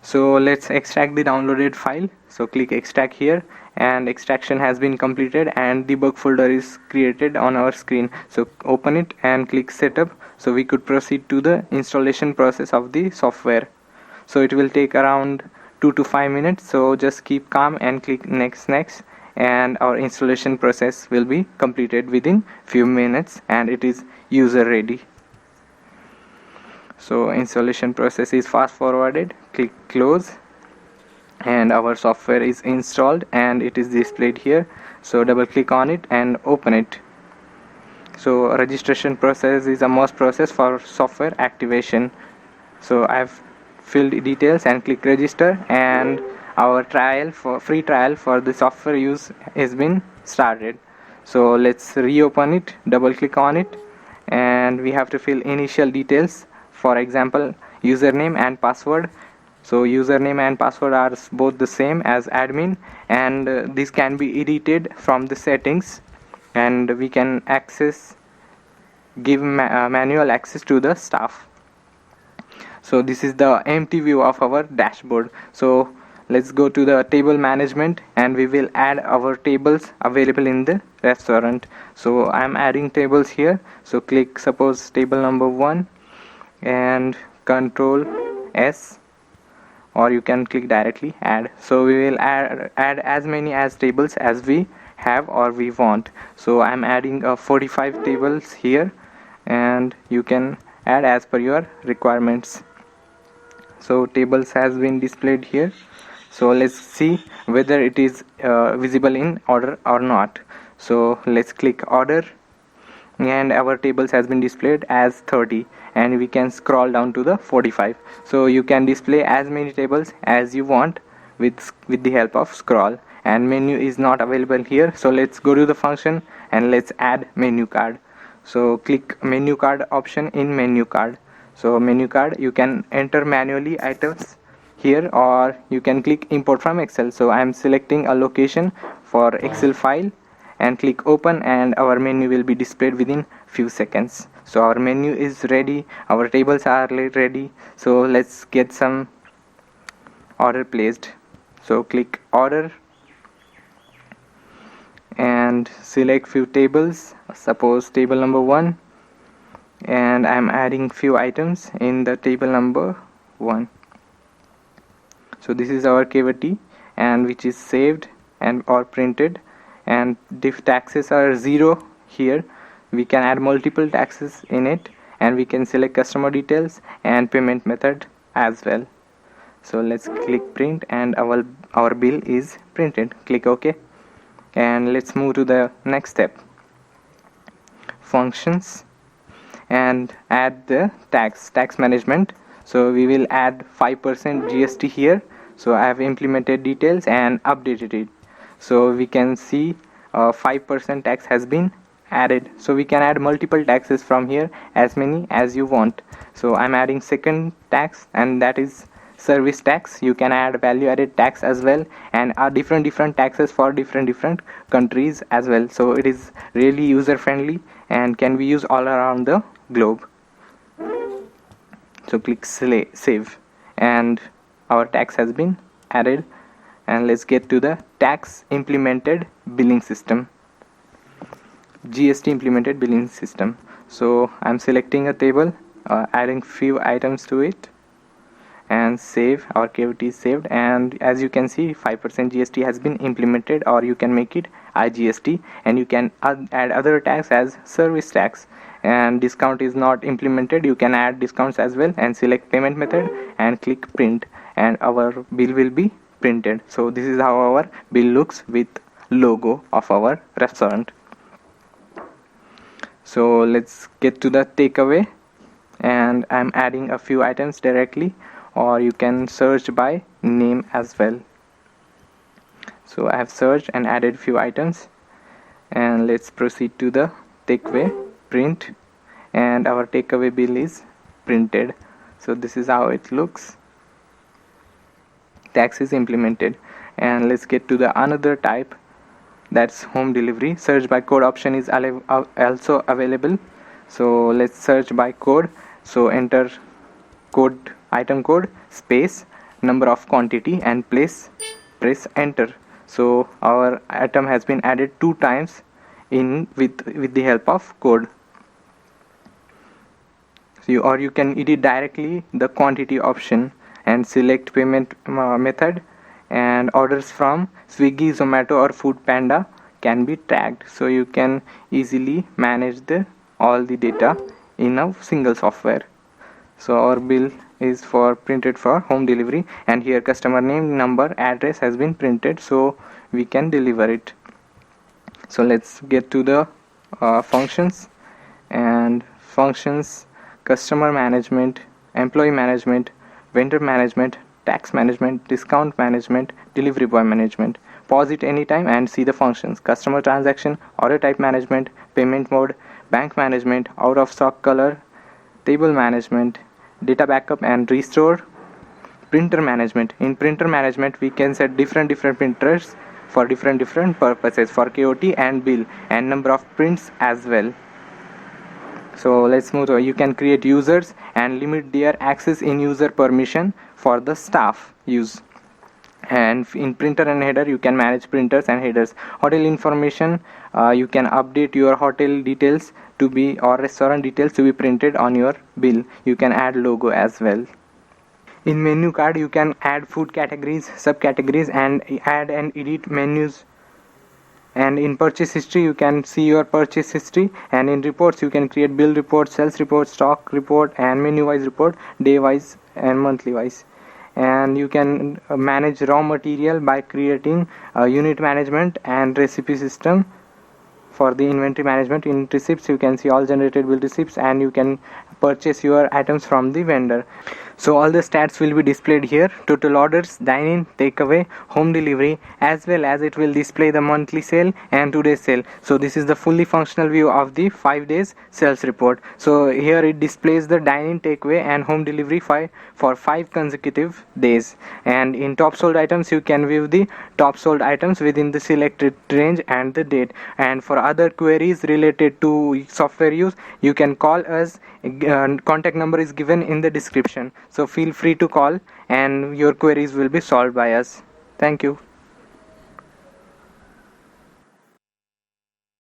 So let's extract the downloaded file. So click extract here, and extraction has been completed and debug folder is created on our screen. So open it and click setup, so we could proceed to the installation process of the software. So it will take around 2 to 5 minutes, so just keep calm and click next, and our installation process will be completed within few minutes and it is user ready. So installation process is fast forwarded. Click close, and our software is installed and it is displayed here. So double click on it and open it. So registration process is a must process for software activation. So I've filled details and click register, and our free trial for the software use has been started. So let's reopen it, double click on it, and we have to fill initial details. For example, username and password. So username and password are both the same as admin, and this can be edited from the settings, and we can give manual access to the staff. So this is the empty view of our dashboard. So let's go to the table management, and we will add our tables available in the restaurant. So I'm adding tables here. So click suppose table number 1 and control S, or you can click directly add. So we will add as many as tables as we have or we want. So I'm adding 45 tables here, and you can add as per your requirements. So tables has been displayed here. So let's see whether it is visible in order or not. So let's click order, and our tables has been displayed as 30, and we can scroll down to the 45. So you can display as many tables as you want with the help of scroll, and menu is not available here. So let's go to the function and let's add menu card. So click menu card option in menu card. So menu card, you can enter manually items here, or you can click import from Excel. So I am selecting a location for Excel file and click open, and our menu will be displayed within few seconds. So our menu is ready, our tables are ready. So let's get some order placed. So click order and select few tables, suppose table number 1, and I'm adding few items in the table number 1. So this is our cavity, and which is saved and or printed, and if taxes are 0 here, we can add multiple taxes in it, and we can select customer details and payment method as well. So let's click print, and our bill is printed. Click OK, and let's move to the next step, functions, and add the tax management. So we will add 5% GST here. So I have implemented details and updated it. So we can see 5% tax has been added. So we can add multiple taxes from here, as many as you want. So I'm adding second tax, and that is service tax. You can add value added tax as well, and different taxes for different countries as well. So it is really user friendly and can be used all around the globe. So click save, and our tax has been added. And let's get to the tax implemented billing system, GST implemented billing system. So I'm selecting a table, adding few items to it, and save. Our cavity is saved, and as you can see 5% GST has been implemented, or you can make it IGST, and you can add other tax as service tax. And discount is not implemented, you can add discounts as well, and select payment method and click print, and our bill will be printed. So this is how our bill looks with logo of our restaurant. So let's get to the takeaway, and I'm adding a few items directly, or you can search by name as well. So I have searched and added few items, and let's proceed to the takeaway, print, and our takeaway bill is printed. So this is how it looks. Tax is implemented. And let's get to the another type, that's home delivery. Search by code option is also available. So let's search by code. So enter code, item code space number of quantity and press enter. So our item has been added 2 times in with the help of code. So you can edit directly the quantity option and select payment method, and orders from Swiggy, Zomato or Food Panda can be tagged, so you can easily manage all the data in a single software. So our bill is printed for home delivery, and here customer name, number, address has been printed, so we can deliver it. So let's get to the functions. And functions: customer management, employee management, vendor management, tax management, discount management, delivery boy management. Pause it anytime and see the functions: customer transaction, order type management, payment mode, bank management, out of stock color, table management, data backup and restore, printer management. In printer management we can set different printers for different purposes, for KOT and bill, and number of prints as well. So let's move on. You can create users and limit their access in user permission for the staff use. And in printer and header you can manage printers and headers. Hotel information, you can update your hotel details to be, or restaurant details to be printed on your bill. You can add logo as well. In menu card you can add food categories, subcategories, and add and edit menus. And in purchase history you can see your purchase history, and in reports you can create bill report, sales report, stock report, and menu wise report, day wise and monthly wise. And you can manage raw material by creating a unit management and recipe system. For the inventory management, in receipts you can see all generated bill receipts, and you can purchase your items from the vendor. So all the stats will be displayed here: total orders, dine-in, takeaway, home delivery, as well as it will display the monthly sale and today's sale. So this is the fully functional view of the 5 days sales report. So here it displays the dine-in, takeaway and home delivery for 5 consecutive days. And in top sold items you can view the top sold items within the selected range and the date. And for other queries related to software use, you can call us. Contact number is given in the description, so feel free to call and your queries will be solved by us. Thank you.